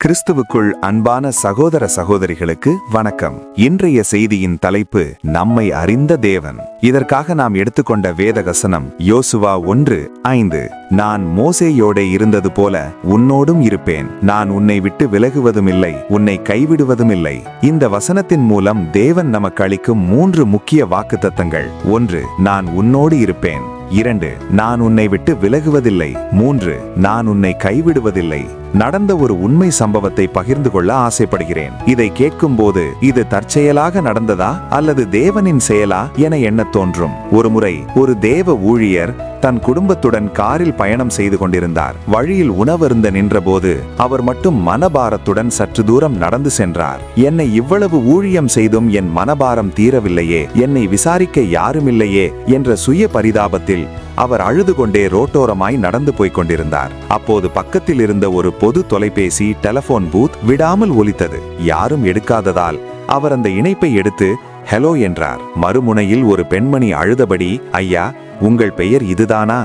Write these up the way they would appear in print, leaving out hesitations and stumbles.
கிறிஸ்துவுக்குள் அன்பான சகோதர சகோதரிகளுக்கு வணக்கம். இன்றைய செய்தியின் தலைப்பு நம்மை அறிந்த தேவன். இதற்காக நாம் எடுத்துக்கொண்ட வேதவசனம் யோசுவா 1:5. நான் மோசேயோடே இருந்தது போல உன்னோடும் இருப்பேன், நான் உன்னை விட்டு விலகுவதுமில்லை, உன்னை கைவிடுவதுமில்லை. இந்த வசனத்தின் மூலம் தேவன் நமக்கு அளிக்கும் 3 முக்கிய வாக்குத்தத்தங்கள். 1. நான் உன்னோடு இருப்பேன். 2. நான் உன்னை விட்டு விலகுவதில்லை. 3. நான் உன்னை கைவிடுவதில்லை. நடந்த ஒரு உண்மை சம்பவத்தை பகிர்ந்து கொள்ள ஆசைப்படுகிறேன். இதை கேட்கும்போது இது தற்செயலாக நடந்ததா அல்லது தேவனின் செயலா என எண்ணத் தோன்றும். ஒருமுறை ஒரு தேவ ஊழியர் தன் குடும்பத்துடன் காரில் பயணம் செய்து கொண்டிருந்தார். வழியில் உணவருந்த நின்றபோது அவர் மட்டும் மனபாரத்துடன் சற்று தூரம் நடந்து சென்றார். என்னை இவ்வளவு ஊழியம் செய்தும் என் மனபாரம் தீரவில்லையே, என்னை விசாரிக்க யாருமில்லையே என்ற சுய பரிதாபத்தில் அவர் அழுது கொண்டே ரோட்டோரமாய் நடந்து போய்க் கொண்டிருந்தார். அப்போது பக்கத்தில் இருந்த ஒரு பொது தொலைபேசி டெலிபோன் பூத் விடாமல் ஒலித்தது. யாரும் எடுக்காததால் அவர் அந்த இணைப்பை எடுத்து ஹலோ என்றார். மறுமுனையில் ஒரு பெண்மணி அழுதபடி, ஐயா, உங்கள் பெயர் இதுதானா?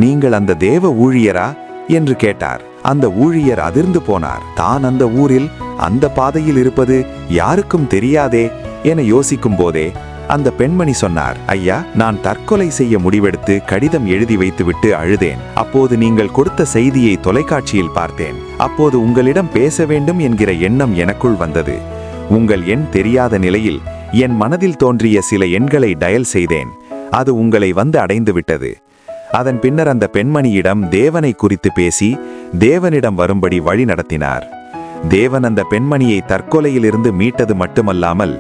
நீங்கள் அந்த தேவ ஊழியரா என்று கேட்டார். அந்த ஊழியர் அதிர்ந்து போனார். தான் அந்த ஊரில் அந்த பாதையில் இருப்பது யாருக்கும் தெரியாதே என யோசிக்கும் போதே அந்த பெண்மணி சொன்னார், ஐயா, நான் தற்கொலை செய்ய முடிவெடுத்து கடிதம் எழுதி வைத்துவிட்டு அழுதேன். அப்போது நீங்கள் கொடுத்த செய்தியை தொலைக்காட்சியில் பார்த்தேன். அப்போது உங்களிடம் பேச வேண்டும் என்கிற எண்ணம் எனக்குள் வந்தது. உங்கள் எண் தெரியாத நிலையில் என் மனதில் தோன்றிய சில எண்களை டயல் செய்தேன். அது உங்களை வந்து அடைந்து விட்டது. அதன் பின்னர் அந்த பெண்மணியிடம் தேவனை குறித்து பேசி தேவனிடம் வரும்படி வழி நடத்தினார். தேவன் அந்த பெண்மணியை தற்கொலையிலிருந்து மீட்டது மட்டுமல்லாமல்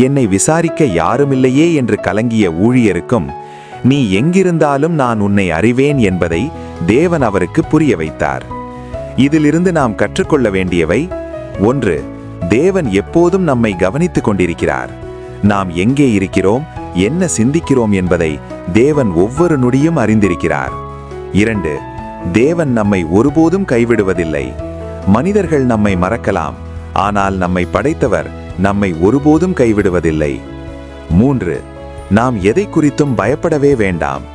என்னை விசாரிக்க யாருமில்லையே என்று கலங்கிய ஊழியருக்கும் நீ எங்கிருந்தாலும் நான் உன்னை அறிவேன் என்பதை தேவன் அவருக்கு புரிய வைத்தார். இதிலிருந்து நாம் கற்றுக்கொள்ள வேண்டியவை: 1. தேவன் எப்போதும் நம்மை கவனித்துக் கொண்டிருக்கிறார். நாம் எங்கே இருக்கிறோம், என்ன சிந்திக்கிறோம் என்பதை தேவன் ஒவ்வொரு நொடியும் அறிந்திருக்கிறார். 2. தேவன் நம்மை ஒருபோதும் கைவிடுவதில்லை. மனிதர்கள் நம்மை மறக்கலாம், ஆனால் நம்மை படைத்தவர் நம்மை ஒருபோதும் கைவிடுவதில்லை. 3. நாம் எதை குறித்தும் பயப்படவே வேண்டாம்.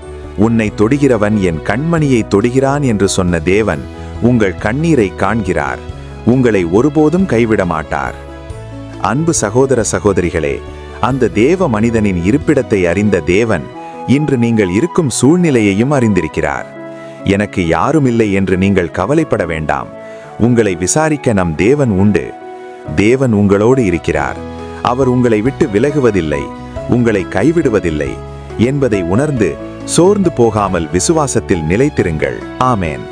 உன்னை தொடுகிறவன் என் கண்மணியை தொடுகிறான் என்று சொன்ன தேவன் உங்கள் கண்ணீரை காண்கிறார். உங்களை ஒருபோதும் கைவிட மாட்டார். அன்பு சகோதர சகோதரிகளே, அந்த தேவ மனிதனின் இருப்பிடத்தை அறிந்த தேவன் இன்று நீங்கள் இருக்கும் சூழ்நிலையையும் அறிந்திருக்கிறார். எனக்கு யாருமில்லை என்று நீங்கள் கவலைப்பட வேண்டாம். உங்களை விசாரிக்க நம் தேவன் உண்டு. தேவன் உங்களோடு இருக்கிறார். அவர் உங்களை விட்டு விலகுவதில்லை, உங்களை கைவிடுவதில்லை என்பதை உணர்ந்து சோர்ந்து போகாமல் விசுவாசத்தில் நிலைத்திருங்கள். ஆமென்.